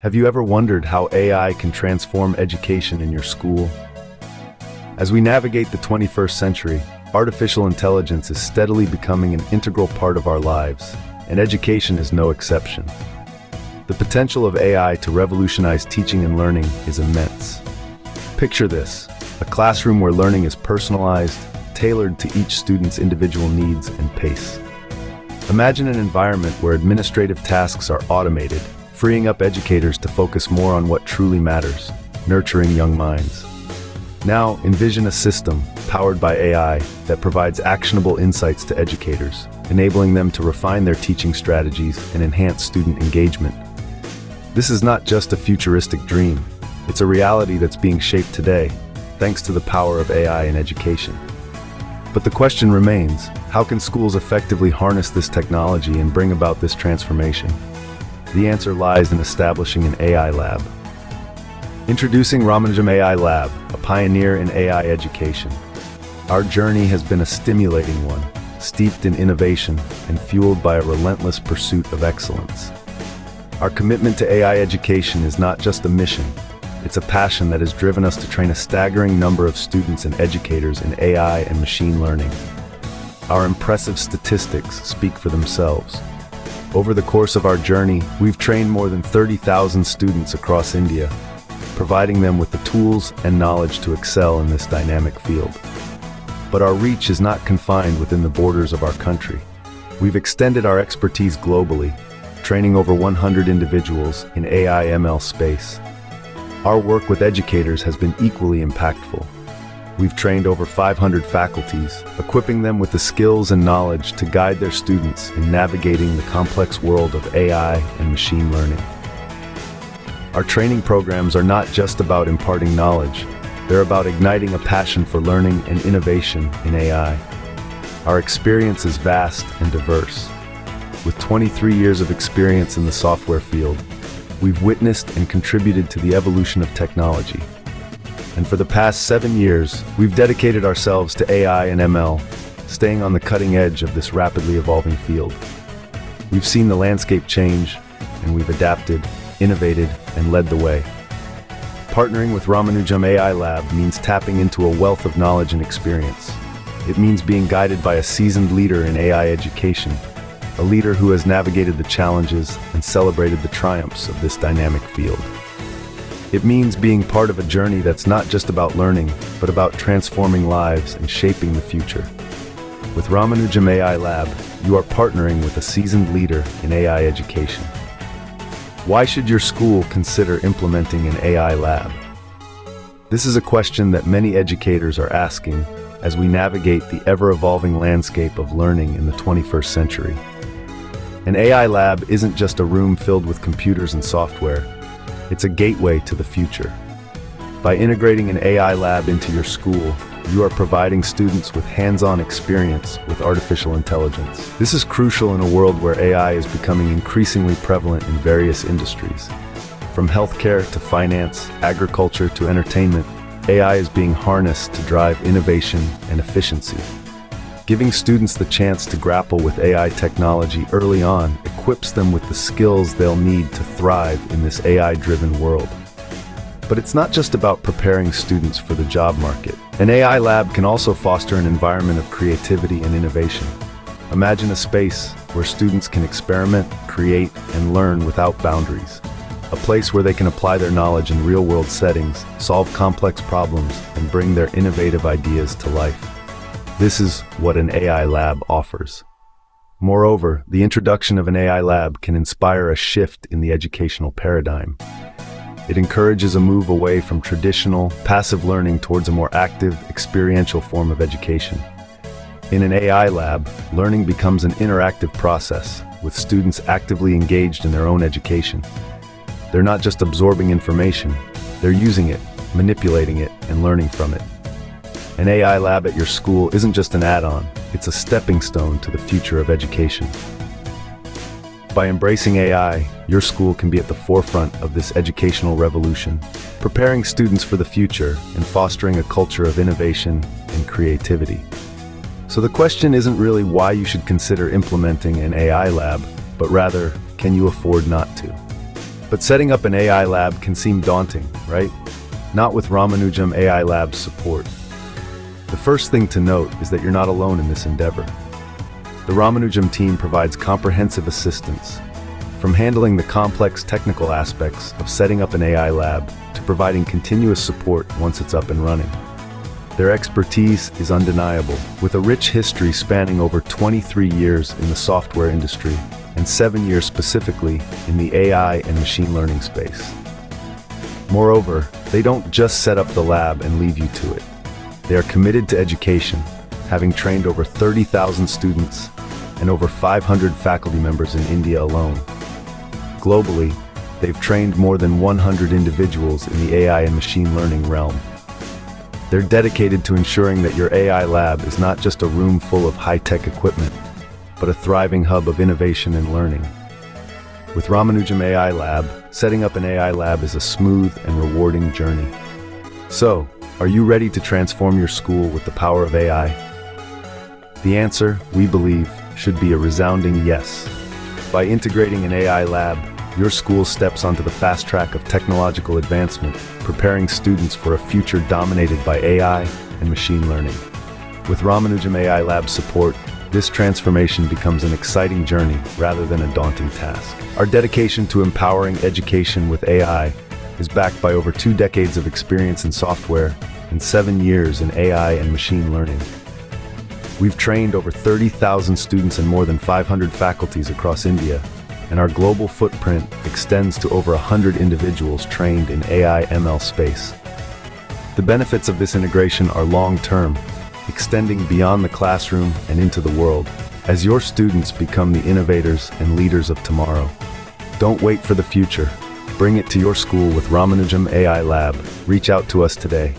Have you ever wondered how AI can transform education in your school? As we navigate the 21st century, artificial intelligence is steadily becoming an integral part of our lives, and education is no exception. The potential of AI to revolutionize teaching and learning is immense. Picture this, a classroom where learning is personalized, tailored to each student's individual needs and pace. Imagine an environment where administrative tasks are automated, freeing up educators to focus more on what truly matters, nurturing young minds. Now, envision a system, powered by AI, that provides actionable insights to educators, enabling them to refine their teaching strategies and enhance student engagement. This is not just a futuristic dream, it's a reality that's being shaped today, thanks to the power of AI in education. But the question remains, how can schools effectively harness this technology and bring about this transformation? The answer lies in establishing an AI lab. Introducing Ramanujam AI Lab, a pioneer in AI education. Our journey has been a stimulating one, steeped in innovation and fueled by a relentless pursuit of excellence. Our commitment to AI education is not just a mission, it's a passion that has driven us to train a staggering number of students and educators in AI and machine learning. Our impressive statistics speak for themselves. Over the course of our journey, we've trained more than 30,000 students across India, providing them with the tools and knowledge to excel in this dynamic field. But our reach is not confined within the borders of our country. We've extended our expertise globally, training over 100 individuals in AI/ML space. Our work with educators has been equally impactful. We've trained over 500 faculties, equipping them with the skills and knowledge to guide their students in navigating the complex world of AI and machine learning. Our training programs are not just about imparting knowledge, they're about igniting a passion for learning and innovation in AI. Our experience is vast and diverse. With 23 years of experience in the software field, we've witnessed and contributed to the evolution of technology. And for the past 7 years, we've dedicated ourselves to AI and ML, staying on the cutting edge of this rapidly evolving field. We've seen the landscape change, and we've adapted, innovated, and led the way. Partnering with Ramanujam AI Lab means tapping into a wealth of knowledge and experience. It means being guided by a seasoned leader in AI education, a leader who has navigated the challenges and celebrated the triumphs of this dynamic field. It means being part of a journey that's not just about learning, but about transforming lives and shaping the future. With Ramanujam AI Lab, you are partnering with a seasoned leader in AI education. Why should your school consider implementing an AI lab? This is a question that many educators are asking as we navigate the ever-evolving landscape of learning in the 21st century. An AI lab isn't just a room filled with computers and software. It's a gateway to the future. By integrating an AI lab into your school, you are providing students with hands-on experience with artificial intelligence. This is crucial in a world where AI is becoming increasingly prevalent in various industries. From healthcare to finance, agriculture to entertainment, AI is being harnessed to drive innovation and efficiency. Giving students the chance to grapple with AI technology early on equips them with the skills they'll need to thrive in this AI-driven world. But it's not just about preparing students for the job market. An AI lab can also foster an environment of creativity and innovation. Imagine a space where students can experiment, create, and learn without boundaries. A place where they can apply their knowledge in real-world settings, solve complex problems, and bring their innovative ideas to life. This is what an AI lab offers. Moreover, the introduction of an AI lab can inspire a shift in the educational paradigm. It encourages a move away from traditional, passive learning towards a more active, experiential form of education. In an AI lab, learning becomes an interactive process, with students actively engaged in their own education. They're not just absorbing information, they're using it, manipulating it, and learning from it. An AI lab at your school isn't just an add-on, it's a stepping stone to the future of education. By embracing AI, your school can be at the forefront of this educational revolution, preparing students for the future and fostering a culture of innovation and creativity. So the question isn't really why you should consider implementing an AI lab, but rather, can you afford not to? But setting up an AI lab can seem daunting, right? Not with Ramanujam AI Lab's support. The first thing to note is that you're not alone in this endeavor. The Ramanujam team provides comprehensive assistance, from handling the complex technical aspects of setting up an AI lab to providing continuous support once it's up and running. Their expertise is undeniable, with a rich history spanning over 23 years in the software industry and 7 years specifically in the AI and machine learning space. Moreover, they don't just set up the lab and leave you to it. They are committed to education, having trained over 30,000 students and over 500 faculty members in India alone. Globally, they've trained more than 100 individuals in the AI and machine learning realm. They're dedicated to ensuring that your AI lab is not just a room full of high-tech equipment, but a thriving hub of innovation and learning. With Ramanujam AI Lab, setting up an AI lab is a smooth and rewarding journey. So, are you ready to transform your school with the power of AI? The answer, we believe, should be a resounding yes. By integrating an AI lab, your school steps onto the fast track of technological advancement, preparing students for a future dominated by AI and machine learning. With Ramanujam AI Lab's support, this transformation becomes an exciting journey rather than a daunting task. Our dedication to empowering education with AI is backed by over 2 decades of experience in software and 7 years in AI and machine learning. We've trained over 30,000 students and more than 500 faculties across India, and our global footprint extends to over 100 individuals trained in AI/ML space. The benefits of this integration are long-term, extending beyond the classroom and into the world, as your students become the innovators and leaders of tomorrow. Don't wait for the future. Bring it to your school with Ramanujam AI Lab. Reach out to us today.